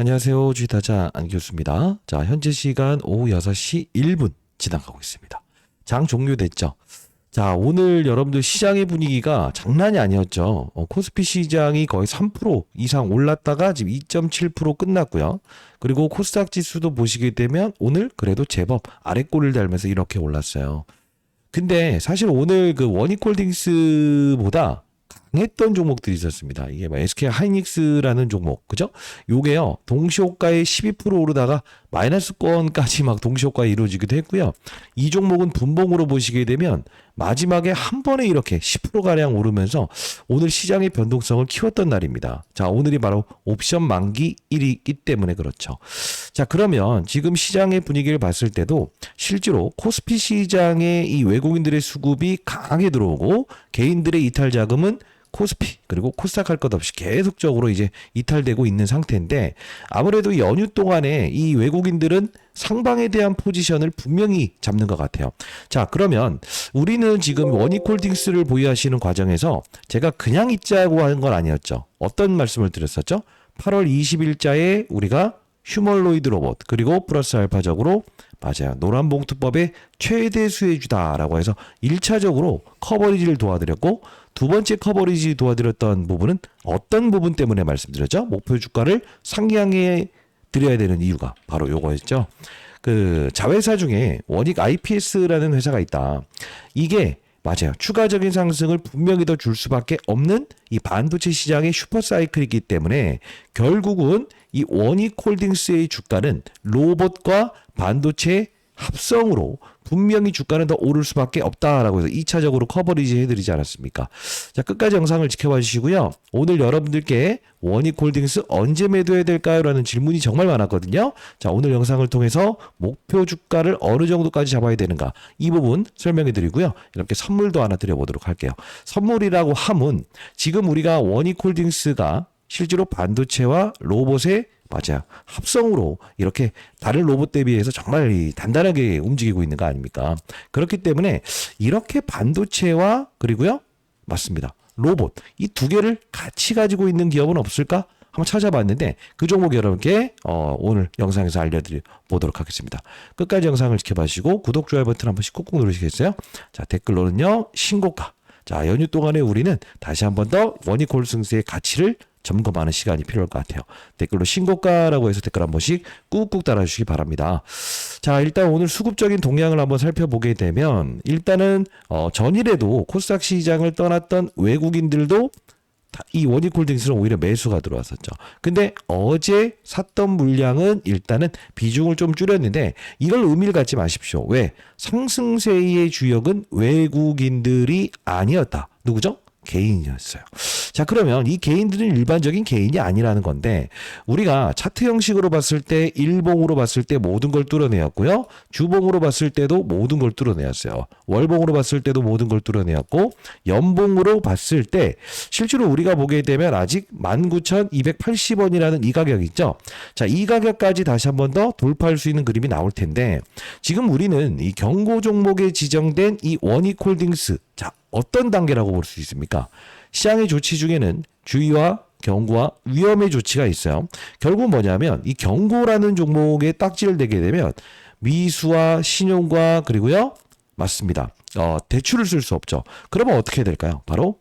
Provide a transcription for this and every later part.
안녕하세요. 주식타자 안교수입니다. 자, 현재 시간 오후 6시 1분 지나가고 있습니다. 장 종료됐죠. 자, 오늘 여러분들 시장의 분위기가 장난이 아니었죠. 코스피 시장이 거의 3% 이상 올랐다가 지금 2.7% 끝났고요. 그리고 코스닥 지수도 보시게 되면 오늘 그래도 제법 아래꼴을 달면서 이렇게 올랐어요. 근데 사실 오늘 그 원익홀딩스보다 강했던 종목들이 있었습니다. 이게 뭐 SK 하이닉스라는 종목, 그죠? 요게요, 동시호가에 12% 오르다가 마이너스권까지 막 동시호가에 이루어지기도 했고요. 이 종목은 분봉으로 보시게 되면 마지막에 한 번에 이렇게 10%가량 오르면서 오늘 시장의 변동성을 키웠던 날입니다. 자, 오늘이 바로 옵션 만기 일이기 때문에 그렇죠. 자, 그러면 지금 시장의 분위기를 봤을 때도 실제로 코스피 시장에 이 외국인들의 수급이 강하게 들어오고 개인들의 이탈 자금은 코스피 그리고 코스닥 할 것 없이 계속적으로 이제 이탈되고 있는 상태인데, 아무래도 연휴 동안에 이 외국인들은 상방에 대한 포지션을 분명히 잡는 것 같아요. 자, 그러면 우리는 지금 원익홀딩스를 보유하시는 과정에서 제가 그냥 있자고 하는 건 아니었죠. 어떤 말씀을 드렸었죠? 8월 20일자에 우리가 휴머노이드 로봇 그리고 플러스 알파적으로 맞아요, 노란봉투법의 최대 수혜주다라고 해서 1차적으로 커버리지를 도와드렸고, 두 번째 커버리지 도와드렸던 부분은 어떤 부분 때문에 말씀드렸죠? 목표 주가를 상향해 드려야 되는 이유가 바로 요거였죠. 그 자회사 중에 원익 IPS라는 회사가 있다. 이게 맞아요, 추가적인 상승을 분명히 더 줄 수밖에 없는 이 반도체 시장의 슈퍼사이클이기 때문에 결국은 이 원익홀딩스의 주가는 로봇과 반도체 합성으로 분명히 주가는 더 오를 수밖에 없다라고 해서 2차적으로 커버리지 해드리지 않았습니까? 자, 끝까지 영상을 지켜봐 주시고요. 오늘 여러분들께 원익홀딩스 언제 매도해야 될까요? 라는 질문이 정말 많았거든요. 자, 오늘 영상을 통해서 목표 주가를 어느 정도까지 잡아야 되는가, 이 부분 설명해 드리고요. 이렇게 선물도 하나 드려보도록 할게요. 선물이라고 함은 지금 우리가 원익홀딩스가 실제로 반도체와 로봇의 맞아요, 합성으로 이렇게 다른 로봇 대비해서 정말 단단하게 움직이고 있는 거 아닙니까? 그렇기 때문에 이렇게 반도체와 그리고요, 맞습니다, 로봇, 이 두 개를 같이 가지고 있는 기업은 없을까? 한번 찾아봤는데 그 종목 여러분께 오늘 영상에서 알려드리도록 하겠습니다. 끝까지 영상을 지켜봐주시고 구독, 좋아요 버튼 한 번씩 꾹꾹 누르시겠어요? 자, 댓글로는요, 신고가. 자, 연휴 동안에 우리는 다시 한 번 더 원익홀딩스의 가치를 점검하는 시간이 필요할 것 같아요. 댓글로 신고가라고 해서 댓글 한 번씩 꾹꾹 달아주시기 바랍니다. 자, 일단 오늘 수급적인 동향을 한번 살펴보게 되면 일단은 전일에도 코스닥 시장을 떠났던 외국인들도 이 원익홀딩스는 오히려 매수가 들어왔었죠. 근데 어제 샀던 물량은 일단은 비중을 좀 줄였는데 이걸 의미를 갖지 마십시오. 왜? 상승세의 주역은 외국인들이 아니었다. 누구죠? 개인이었어요. 자, 그러면 이 개인들은 일반적인 개인이 아니라는 건데, 우리가 차트 형식으로 봤을 때 일봉으로 봤을 때 모든 걸 뚫어내었고요, 주봉으로 봤을 때도 모든 걸 뚫어내었어요. 월봉으로 봤을 때도 모든 걸 뚫어내었고, 연봉으로 봤을 때 실제로 우리가 보게 되면 아직 19,280원이라는 이 가격 있죠. 자, 이 가격까지 다시 한 번 더 돌파할 수 있는 그림이 나올 텐데, 지금 우리는 이 경고 종목에 지정된 이 원익홀딩스, 자, 어떤 단계라고 볼 수 있습니까? 시장의 조치 중에는 주의와 경고와 위험의 조치가 있어요. 결국 뭐냐면 이 경고라는 종목에 딱지를 대게 되면 미수와 신용과 그리고요, 맞습니다, 대출을 쓸 수 없죠. 그러면 어떻게 해야 될까요? 바로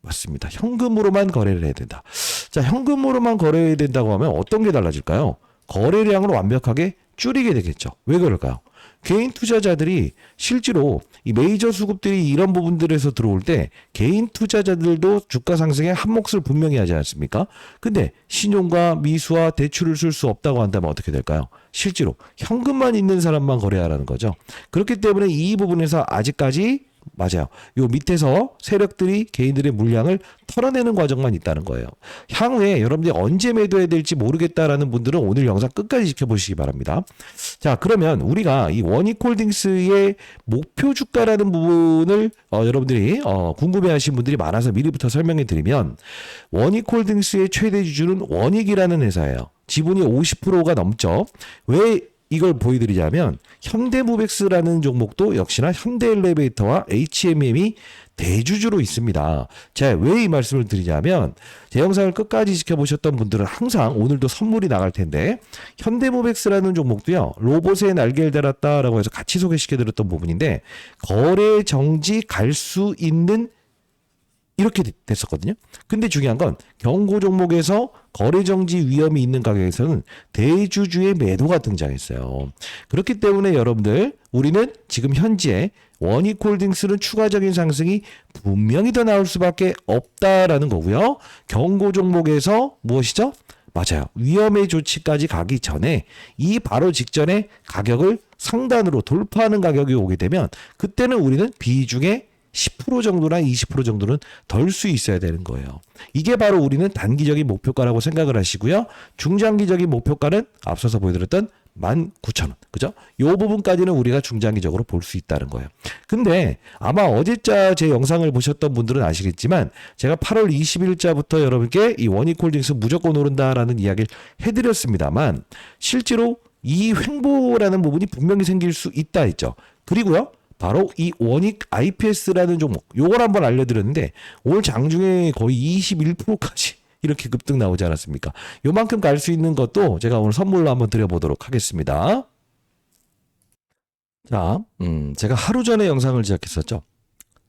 맞습니다, 현금으로만 거래를 해야 된다. 자, 현금으로만 거래해야 된다고 하면 어떤 게 달라질까요? 거래량을 완벽하게 줄이게 되겠죠. 왜 그럴까요? 개인 투자자들이 실제로 이 메이저 수급들이 이런 부분들에서 들어올 때 개인 투자자들도 주가 상승에 한 몫을 분명히 하지 않습니까? 근데 신용과 미수와 대출을 쓸 수 없다고 한다면 어떻게 될까요? 실제로 현금만 있는 사람만 거래하라는 거죠. 그렇기 때문에 이 부분에서 아직까지 맞아요, 요 밑에서 세력들이 개인들의 물량을 털어내는 과정만 있다는 거예요. 향후에 여러분들이 언제 매도해야 될지 모르겠다라는 분들은 오늘 영상 끝까지 지켜보시기 바랍니다. 자, 그러면 우리가 이 원익홀딩스의 목표 주가라는 부분을 여러분들이 궁금해하신 분들이 많아서 미리부터 설명해 드리면, 원익홀딩스의 최대 주주는 원익이라는 회사예요. 지분이 50%가 넘죠. 왜 이걸 보여드리자면 현대무벡스라는 종목도 역시나 현대엘리베이터와 HMM이 대주주로 있습니다. 제가 왜 이 말씀을 드리냐면 제 영상을 끝까지 지켜보셨던 분들은 항상 오늘도 선물이 나갈 텐데 현대무벡스라는 종목도요. 로봇에 날개를 달았다라고 해서 같이 소개시켜드렸던 부분인데 거래 정지 갈 수 있는 이렇게 됐었거든요. 근데 중요한 건 경고 종목에서 거래 정지 위험이 있는 가격에서는 대주주의 매도가 등장했어요. 그렇기 때문에 여러분들 우리는 지금 현재 원익홀딩스는 추가적인 상승이 분명히 더 나올 수밖에 없다라는 거고요. 경고 종목에서 무엇이죠? 맞아요. 위험의 조치까지 가기 전에 이 바로 직전에 가격을 상단으로 돌파하는 가격이 오게 되면 그때는 우리는 비중의 10% 정도나 20% 정도는 덜 수 있어야 되는 거예요. 이게 바로 우리는 단기적인 목표가라고 생각을 하시고요. 중장기적인 목표가는 앞서서 보여드렸던 19,000원. 그죠? 요 부분까지는 우리가 중장기적으로 볼 수 있다는 거예요. 근데 아마 어제자 제 영상을 보셨던 분들은 아시겠지만 제가 8월 20일자부터 여러분께 이 원익홀딩스 무조건 오른다라는 이야기를 해드렸습니다만 실제로 이 횡보라는 부분이 분명히 생길 수 있다 했죠. 그리고요. 바로 이 원익 IPS라는 종목 요걸 한번 알려드렸는데 오늘 장중에 거의 21%까지 이렇게 급등 나오지 않았습니까? 요만큼 갈 수 있는 것도 제가 오늘 선물로 한번 드려보도록 하겠습니다. 자, 제가 하루 전에 영상을 제작했었죠.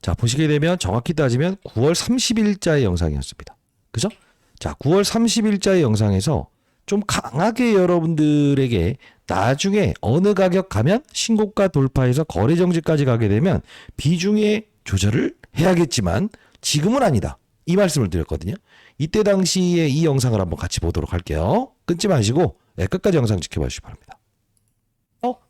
자, 보시게 되면 정확히 따지면 9월 30일자의 영상이었습니다. 그죠? 자, 9월 30일자의 영상에서 좀 강하게 여러분들에게 나중에 어느 가격 가면 신고가 돌파해서 거래 정지까지 가게 되면 비중의 조절을 해야겠지만 지금은 아니다. 이 말씀을 드렸거든요. 이때 당시에 이 영상을 한번 같이 보도록 할게요. 끊지 마시고 끝까지 영상 지켜봐 주시기 바랍니다.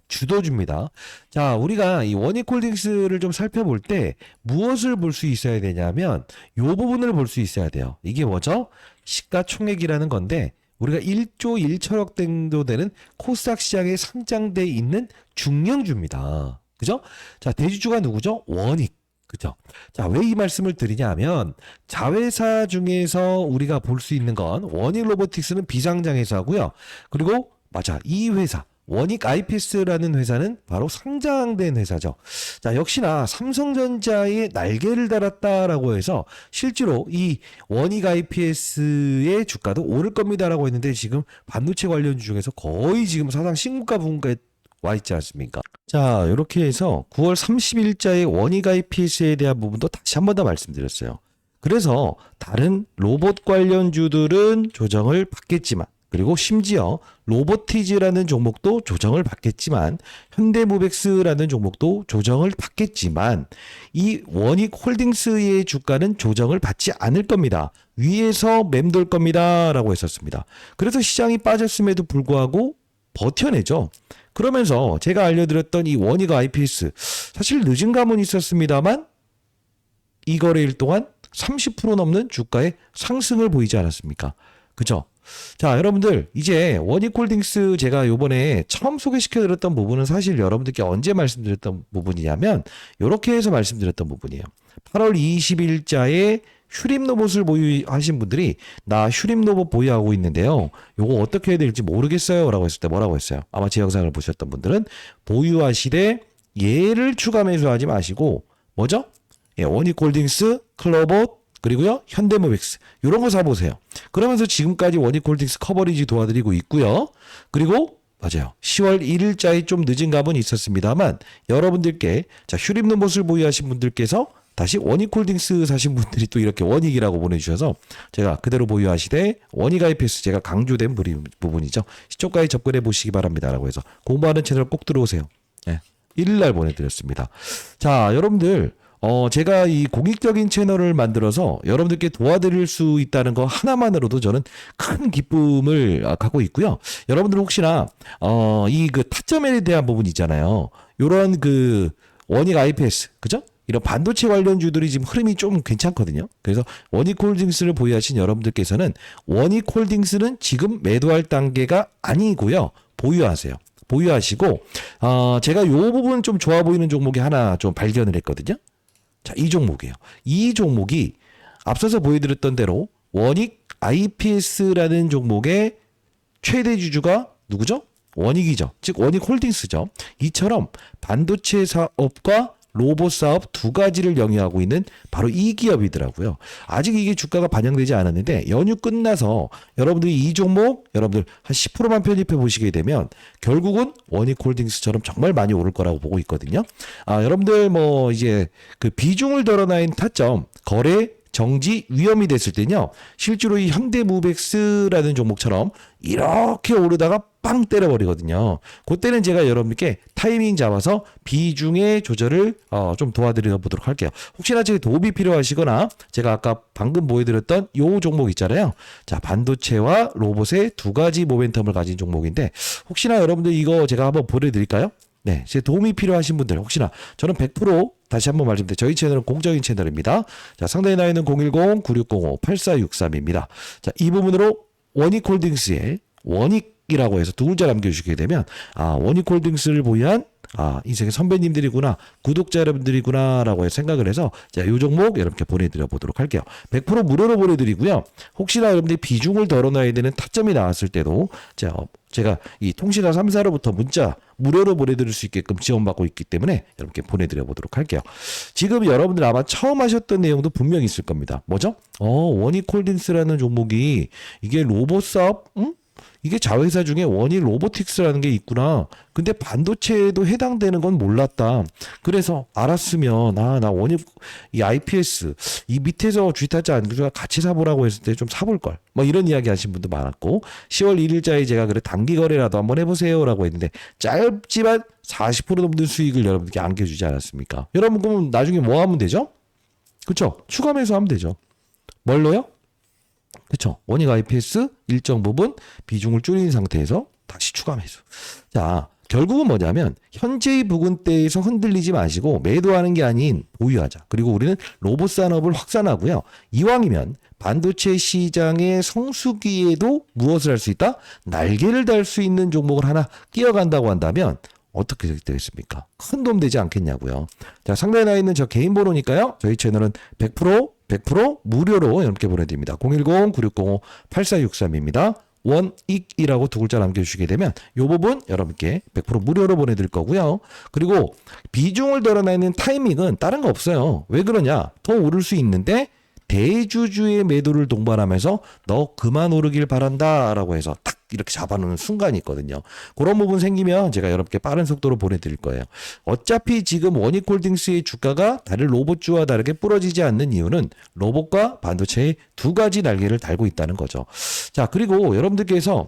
주도주입니다. 자, 우리가 이 원익홀딩스를 좀 살펴볼 때 무엇을 볼 수 있어야 되냐면 이 부분을 볼 수 있어야 돼요. 이게 뭐죠? 시가총액이라는 건데 우리가 1조 1천억 정도 되는 코스닥 시장에 상장돼 있는 중량주입니다. 그죠? 자, 대주주가 누구죠? 원익. 그죠? 자, 왜 이 말씀을 드리냐 하면 자회사 중에서 우리가 볼 수 있는 건 원익 로보틱스는 비상장 회사고요. 그리고 맞아. 이 회사 원익 IPS라는 회사는 바로 상장된 회사죠. 자, 역시나 삼성전자의 날개를 달았다라고 해서 실제로 이 원익 IPS의 주가도 오를 겁니다라고 했는데 지금 반도체 관련주 중에서 거의 지금 사상 신고가 부분까지 와 있지 않습니까? 자, 이렇게 해서 9월 30일자의 원익 IPS에 대한 부분도 다시 한 번 더 말씀드렸어요. 그래서 다른 로봇 관련주들은 조정을 받겠지만 그리고 심지어 로보티즈라는 종목도 조정을 받겠지만 현대무벡스라는 종목도 조정을 받겠지만 이 원익홀딩스의 주가는 조정을 받지 않을 겁니다. 위에서 맴돌 겁니다. 라고 했었습니다. 그래서 시장이 빠졌음에도 불구하고 버텨내죠. 그러면서 제가 알려드렸던 이 원익 IPS 사실 늦은 감은 있었습니다만 이 거래일 동안 30% 넘는 주가의 상승을 보이지 않았습니까? 그죠? 자, 여러분들 이제 원익홀딩스 제가 요번에 처음 소개시켜드렸던 부분은 사실 여러분들께 언제 말씀드렸던 부분이냐면 이렇게 해서 말씀드렸던 부분이에요. 8월 20일자에 휴림로봇을 보유하신 분들이 나 휴림로봇 보유하고 있는데요. 요거 어떻게 해야 될지 모르겠어요 라고 했을 때 뭐라고 했어요? 아마 제 영상을 보셨던 분들은 보유하시되 얘를 추가 매수하지 마시고 뭐죠? 예, 원익홀딩스, 클로봇 그리고요 현대무벡스 이런 거 사보세요. 그러면서 지금까지 원익홀딩스 커버리지 도와드리고 있고요. 그리고 맞아요. 10월 1일자에 좀 늦은 감은 있었습니다만 여러분들께 자 휴림로봇을 보유하신 분들께서 다시 원익홀딩스 사신 분들이 또 이렇게 원익이라고 보내주셔서 제가 그대로 보유하시되 원익 IPS 제가 강조된 부분이죠. 시초가에 접근해 보시기 바랍니다. 라고 해서 공부하는 채널 꼭 들어오세요. 네, 1일날 보내드렸습니다. 자, 여러분들 제가 이 공익적인 채널을 만들어서 여러분들께 도와드릴 수 있다는 거 하나만으로도 저는 큰 기쁨을 갖고 있고요. 여러분들 혹시나 이 그 타점에 대한 부분 있잖아요. 요런 그 원익 IPS 그죠? 이런 반도체 관련주들이 지금 흐름이 좀 괜찮거든요. 그래서 원익홀딩스를 보유하신 여러분들께서는 원익홀딩스는 지금 매도할 단계가 아니고요. 보유하세요. 보유하시고 제가 요 부분 좀 좋아 보이는 종목이 하나 좀 발견을 했거든요. 자, 이 종목이에요. 이 종목이 앞서서 보여드렸던 대로 원익 IPS라는 종목의 최대 주주가 누구죠? 원익이죠. 즉 원익홀딩스죠. 이처럼 반도체 사업과 로봇 사업 두 가지를 영위하고 있는 바로 이 기업이더라고요. 아직 이게 주가가 반영되지 않았는데 연휴 끝나서 여러분들이 이 종목 여러분들 한 10%만 편입해 보시게 되면 결국은 원익홀딩스처럼 정말 많이 오를 거라고 보고 있거든요. 여러분들 뭐 이제 그 비중을 드러나는 타점 거래 정지 위험이 됐을 때는요. 실제로 이 현대무백스라는 종목처럼 이렇게 오르다가 빵 때려버리거든요. 그때는 제가 여러분께 타이밍 잡아서 비중의 조절을 좀 도와드려 보도록 할게요. 혹시나 제 도움이 필요하시거나 제가 아까 방금 보여드렸던 요 종목 있잖아요. 자, 반도체와 로봇의 두 가지 모멘텀을 가진 종목인데 혹시나 여러분들 이거 제가 한번 보내드릴까요? 네, 제 도움이 필요하신 분들 혹시나 저는 100% 다시 한번 말씀드릴게요. 저희 채널은 공적인 채널입니다. 자, 상단에 나와 있는 010-9605-8463입니다. 자, 이 부분으로 원익홀딩스의 원익이라고 해서 두 글자 남겨주시게 되면 원익홀딩스를 보유한 인생의 선배님들이구나, 구독자 여러분들이구나 라고 해서 생각을 해서 자, 이 종목 여러분께 보내드려 보도록 할게요. 100% 무료로 보내드리고요. 혹시나 여러분들이 비중을 덜어놔야 되는 타점이 나왔을 때도 제가 이 통신사 3사로부터 문자 무료로 보내드릴 수 있게끔 지원받고 있기 때문에 여러분께 보내드려 보도록 할게요. 지금 여러분들 아마 처음 하셨던 내용도 분명히 있을 겁니다. 뭐죠? 원익홀딩스라는 종목이 이게 로봇 사업? 이게 자회사 중에 원익 로보틱스라는 게 있구나. 근데 반도체에도 해당되는 건 몰랐다. 그래서 알았으면 나 원익 이 IPS 이 밑에서 G타짜 안주가 같이 사보라고 했을 때 좀 사볼 걸. 뭐 이런 이야기 하신 분도 많았고 10월 1일자에 제가 그래 단기 거래라도 한번 해보세요라고 했는데 짧지만 40% 넘는 수익을 여러분들께 안겨주지 않았습니까? 여러분 그럼 나중에 뭐 하면 되죠? 그렇죠? 추가 매수하면 되죠. 뭘로요? 그렇죠. 원익 IPS 일정 부분 비중을 줄인 상태에서 다시 추가 매수. 자, 결국은 뭐냐면 현재의 부근대에서 흔들리지 마시고 매도하는 게 아닌 보유하자. 그리고 우리는 로봇 산업을 확산하고요. 이왕이면 반도체 시장의 성수기에도 무엇을 할 수 있다? 날개를 달 수 있는 종목을 하나 끼어간다고 한다면 어떻게 되겠습니까? 큰 도움 되지 않겠냐고요. 자, 상단에 나와 있는 저 개인 번호니까요. 저희 채널은 100% 무료로 여러분께 보내드립니다. 010-9605-8463입니다. 원익이라고 두 글자 남겨주시게 되면 이 부분 여러분께 100% 무료로 보내드릴 거고요. 그리고 비중을 드러내는 타이밍은 다른 거 없어요. 왜 그러냐? 더 오를 수 있는데 대주주의 매도를 동반하면서 너 그만 오르길 바란다 라고 해서 딱 이렇게 잡아놓는 순간이 있거든요. 그런 부분 생기면 제가 여러분께 빠른 속도로 보내드릴 거예요. 어차피 지금 원익홀딩스의 주가가 다른 로봇주와 다르게 부러지지 않는 이유는 로봇과 반도체의 두 가지 날개를 달고 있다는 거죠. 자, 그리고 여러분들께서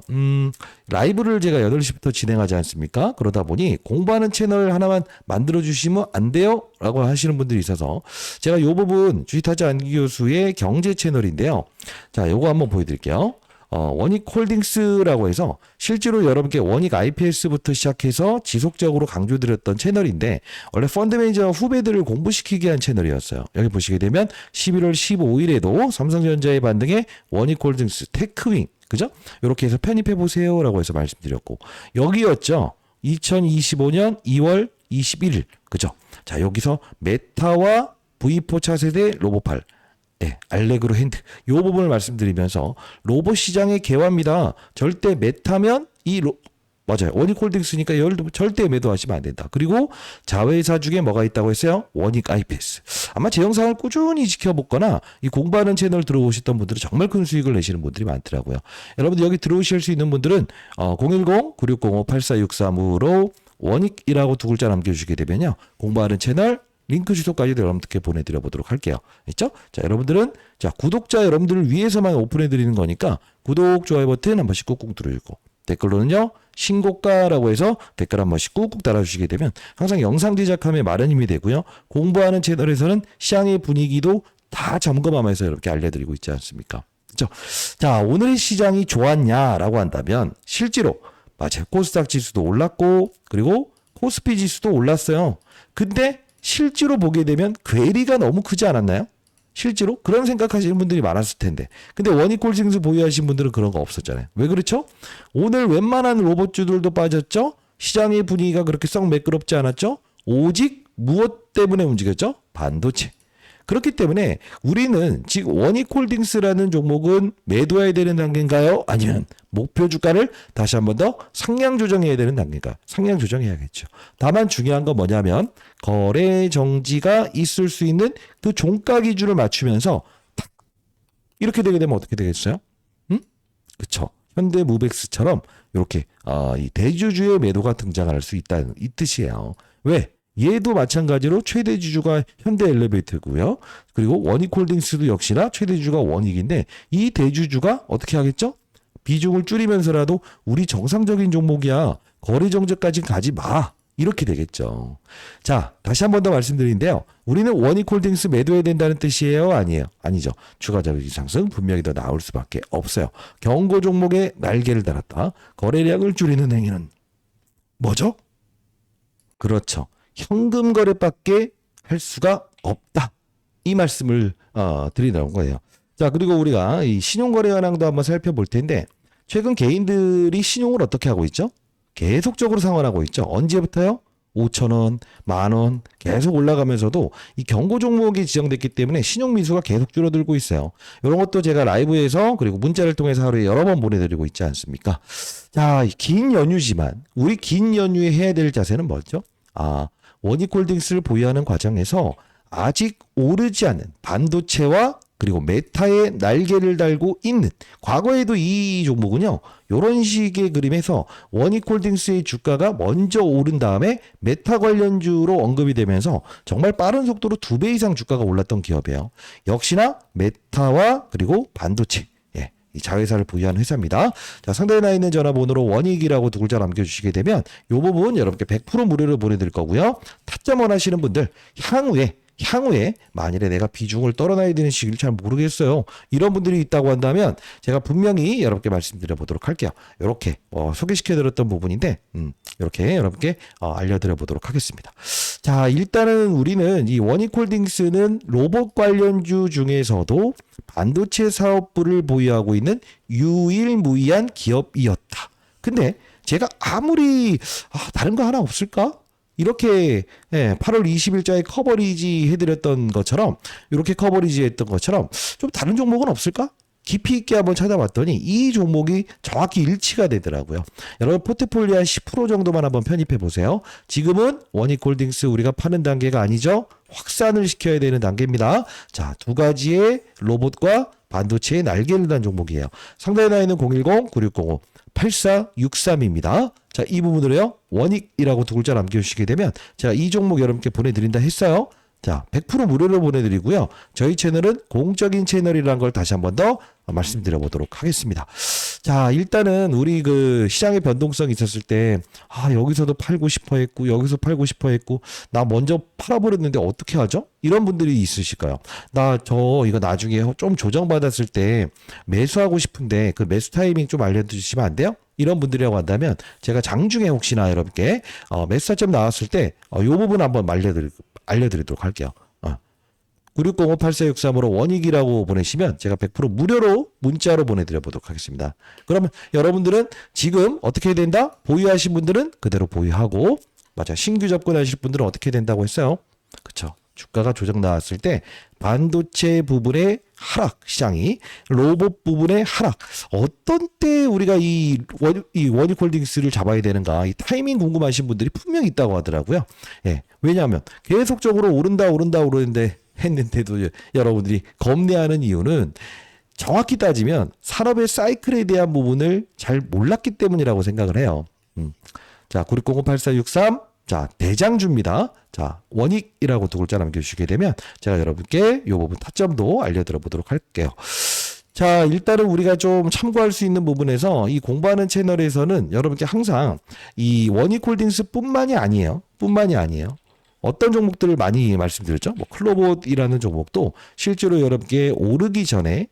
라이브를 제가 8시부터 진행하지 않습니까? 그러다 보니 공부하는 채널 하나만 만들어주시면 안 돼요? 라고 하시는 분들이 있어서 제가 이 부분 주식타자 안기 교수의 경제 채널인데요. 자, 요거 한번 보여드릴게요. 원익홀딩스라고 해서 실제로 여러분께 원익 IPS부터 시작해서 지속적으로 강조드렸던 채널인데 원래 펀드 매니저 후배들을 공부시키기 위한 채널이었어요. 여기 보시게 되면 11월 15일에도 삼성전자의 반등에 원익홀딩스 테크윙 그죠? 이렇게 해서 편입해 보세요 라고 해서 말씀드렸고 여기였죠. 2025년 2월 21일 그죠? 자, 여기서 메타와 V4 차세대 로봇팔 알레그로 핸드 이 부분을 말씀드리면서 로봇 시장의 개화입니다. 절대 메타면 맞아요. 원익홀딩스니까 절대 매도하시면 안 된다. 그리고 자회사 중에 뭐가 있다고 했어요? 원익 IPS. 아마 제 영상을 꾸준히 지켜보거나 이 공부하는 채널 들어오셨던 분들은 정말 큰 수익을 내시는 분들이 많더라고요. 여러분들 여기 들어오실 수 있는 분들은 010-9605-8463으로 원익이라고 두 글자 남겨주시게 되면요. 공부하는 채널 링크 주소까지도 여러분들께 보내드려 보도록 할게요. 있죠? 자, 여러분들은 구독자 여러분들을 위해서만 오픈해드리는 거니까 구독, 좋아요 버튼 한 번씩 꾹꾹 눌러주고 댓글로는요. 신고가라고 해서 댓글 한 번씩 꾹꾹 달아주시게 되면 항상 영상 제작함에 마련 힘이 되고요. 공부하는 채널에서는 시장의 분위기도 다 점검하면서 이렇게 알려드리고 있지 않습니까? 그렇죠? 자, 오늘의 시장이 좋았냐라고 한다면 실제로 맞아요. 코스닥 지수도 올랐고 그리고 코스피 지수도 올랐어요. 근데 실제로 보게 되면 괴리가 너무 크지 않았나요? 실제로 그런 생각하시는 분들이 많았을 텐데 근데 원익홀딩스 보유하신 분들은 그런 거 없었잖아요. 왜 그렇죠? 오늘 웬만한 로봇주들도 빠졌죠. 시장의 분위기가 그렇게 썩 매끄럽지 않았죠. 오직 무엇 때문에 움직였죠? 반도체. 그렇기 때문에 우리는 지금 원익홀딩스라는 종목은 매도해야 되는 단계인가요? 아니면 목표 주가를 다시 한 번 더 상향 조정해야 되는 단계인가요? 상향 조정해야겠죠. 다만 중요한 건 뭐냐면 거래 정지가 있을 수 있는 그 종가 기준을 맞추면서 탁 이렇게 되게 되면 어떻게 되겠어요? 그쵸. 현대무백스처럼 이렇게 이 대주주의 매도가 등장할 수 있다는 이 뜻이에요. 왜? 얘도 마찬가지로 최대 주주가 현대엘리베이터고요. 그리고 원익홀딩스도 역시나 최대 주주가 원익인데 이 대주주가 어떻게 하겠죠? 비중을 줄이면서라도 우리 정상적인 종목이야. 거래 정지까지 가지 마. 이렇게 되겠죠. 자, 다시 한 번 더 말씀드리는데요. 우리는 원익홀딩스 매도해야 된다는 뜻이에요? 아니에요? 아니죠. 추가적인 상승 분명히 더 나올 수밖에 없어요. 경고 종목에 날개를 달았다. 거래량을 줄이는 행위는 뭐죠? 그렇죠. 현금 거래밖에 할 수가 없다. 이 말씀을 드리는 거예요. 자, 그리고 우리가 이 신용거래 현황도 한번 살펴볼 텐데 최근 개인들이 신용을 어떻게 하고 있죠? 계속적으로 상환하고 있죠. 언제부터요? 5,000원, 10,000원 계속 올라가면서도 이 경고 종목이 지정됐기 때문에 신용 미수가 계속 줄어들고 있어요. 이런 것도 제가 라이브에서 그리고 문자를 통해서 하루에 여러 번 보내드리고 있지 않습니까? 자, 긴 연휴지만 우리 긴 연휴에 해야 될 자세는 뭐죠? 원익홀딩스를 보유하는 과정에서 아직 오르지 않은 반도체와 그리고 메타의 날개를 달고 있는 과거에도 이 종목은요. 이런 식의 그림에서 원익홀딩스의 주가가 먼저 오른 다음에 메타 관련주로 언급이 되면서 정말 빠른 속도로 2배 이상 주가가 올랐던 기업이에요. 역시나 메타와 그리고 반도체 이 자회사를 보유하는 회사입니다. 자, 상단에 나 있는 전화번호로 원익이라고 두 글자 남겨주시게 되면 이 부분 여러분께 100% 무료로 보내드릴 거고요. 타점 원하시는 분들 향후에 만일에 내가 비중을 떨어놔야 되는 시기를 잘 모르겠어요. 이런 분들이 있다고 한다면 제가 분명히 여러분께 말씀드려 보도록 할게요. 이렇게 소개시켜 드렸던 부분인데 이렇게 여러분께 알려드려 보도록 하겠습니다. 자, 일단은 우리는 이 원익홀딩스는 로봇 관련주 중에서도 반도체 사업부를 보유하고 있는 유일무이한 기업이었다. 근데 제가 아무리 다른 거 하나 없을까? 이렇게 8월 20일자에 커버리지 해드렸던 것처럼 이렇게 커버리지 했던 것처럼 좀 다른 종목은 없을까? 깊이 있게 한번 찾아봤더니 이 종목이 정확히 일치가 되더라고요. 여러분 포트폴리오 한 10% 정도만 한번 편입해 보세요. 지금은 원익홀딩스 우리가 파는 단계가 아니죠. 확산을 시켜야 되는 단계입니다. 자, 두 가지의 로봇과 반도체의 날개를 단 종목이에요. 상단에 나 있는 010-9605-8463입니다. 자, 이 부분으로요. 원익이라고 두 글자 남겨주시게 되면 제가 이 종목 여러분께 보내드린다 했어요. 자, 100% 무료로 보내드리고요. 저희 채널은 공적인 채널이라는 걸 다시 한번 더 말씀드려 보도록 하겠습니다. 자, 일단은 우리 그 시장의 변동성이 있었을 때, 여기서도 팔고 싶어 했고, 여기서 팔고 싶어 했고, 나 먼저 팔아버렸는데 어떻게 하죠? 이런 분들이 있으실까요? 이거 나중에 좀 조정받았을 때 매수하고 싶은데 그 매수 타이밍 좀 알려주시면 안 돼요? 이런 분들이라고 한다면 제가 장중에 혹시나 여러분께 매수 타점 나왔을 때 이 부분 한번 알려드리도록 할게요. 9605-8463으로 원익이라고 보내시면 제가 100% 무료로 문자로 보내드려 보도록 하겠습니다. 그러면 여러분들은 지금 어떻게 해야 된다? 보유하신 분들은 그대로 보유하고, 맞아, 신규 접근하실 분들은 어떻게 된다고 했어요? 그쵸. 주가가 조정 나왔을 때 반도체 부분의 하락 시장이 로봇 부분의 하락, 어떤 때 우리가 이 원익홀딩스를 잡아야 되는가, 이 타이밍 궁금하신 분들이 분명히 있다고 하더라고요. 왜냐하면 계속적으로 오른다는데 했는데도 여러분들이 겁내하는 이유는 정확히 따지면 산업의 사이클에 대한 부분을 잘 몰랐기 때문이라고 생각을 해요. 자, 9605-8463, 자, 대장주입니다. 자, 원익이라고 두 글자 남겨주시게 되면 제가 여러분께 이 부분 타점도 알려드려 보도록 할게요. 자, 일단은 우리가 좀 참고할 수 있는 부분에서 이 공부하는 채널에서는 여러분께 항상 이 원익홀딩스 뿐만이 아니에요. 어떤 종목들을 많이 말씀드렸죠? 클로봇이라는 종목도 실제로 여러분께 오르기 전에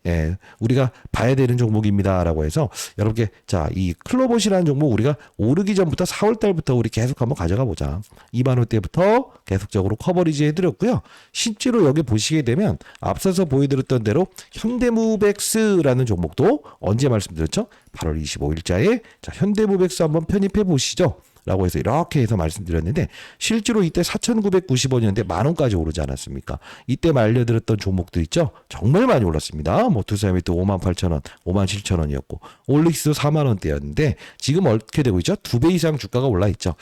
우리가 봐야 되는 종목입니다라고 해서 여러분께 이 클로봇이라는 종목 우리가 오르기 전부터 4월 달부터 우리 계속 한번 가져가 보자. 2만 원대부터 계속적으로 커버리지 해드렸고요. 실제로 여기 보시게 되면 앞서서 보여드렸던 대로 현대무백스라는 종목도 언제 말씀드렸죠? 8월 25일자에 현대무백스 한번 편입해 보시죠. 라고 해서 이렇게 해서 말씀드렸는데 실제로 이때 4,990원이었는데 만 원까지 오르지 않았습니까? 이때 알려드렸던 종목들 있죠? 정말 많이 올랐습니다. 뭐 투자미트 58,000원, 57,000원이었고 올릭스도 4만 원대였는데 지금 어떻게 되고 있죠? 2배 이상 주가가 올라 있죠.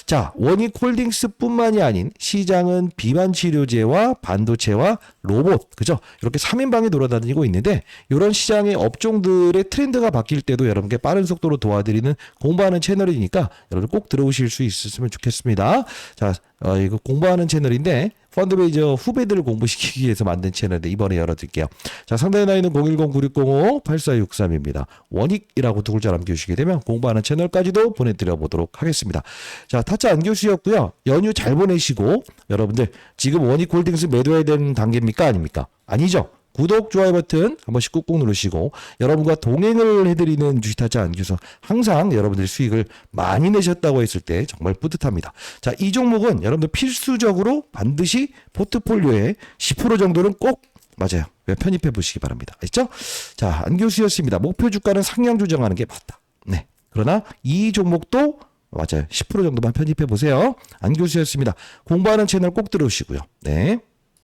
자, 원익홀딩스뿐만이 아닌 시장은 비만 치료제와 반도체와 로봇, 그죠? 이렇게 3인방이 돌아다니고 있는데 이런 시장의 업종들의 트렌드가 바뀔 때도 여러분께 빠른 속도로 도와드리는 공부하는 채널이니까 여러분 꼭 들어오실 수 있었으면 좋겠습니다. 자, 이거 공부하는 채널인데 펀드베이저 후배들을 공부시키기 위해서 만든 채널인데 이번에 열어드릴게요. 자, 상단에 나있는 010-9605-8463입니다. 원익이라고 두 글자 남겨주시게 되면 공부하는 채널까지도 보내드려 보도록 하겠습니다. 자, 타짜 안교수였고요. 연휴 잘 보내시고 여러분들 지금 원익홀딩스 매도해야 되는 단계입니까? 아닙니까? 아니죠. 구독, 좋아요 버튼 한 번씩 꾹꾹 누르시고 여러분과 동행을 해드리는 주식타짜 안교수 항상 여러분들이 수익을 많이 내셨다고 했을 때 정말 뿌듯합니다. 자, 이 종목은 여러분들 필수적으로 반드시 포트폴리오에 10% 정도는 꼭 맞아요. 편입해 보시기 바랍니다. 알겠죠? 자, 안교수였습니다. 목표 주가는 상향 조정하는 게 맞다. 네. 그러나 이 종목도 맞아요. 10% 정도만 편입해 보세요. 안교수였습니다. 공부하는 채널 꼭 들어오시고요. 네.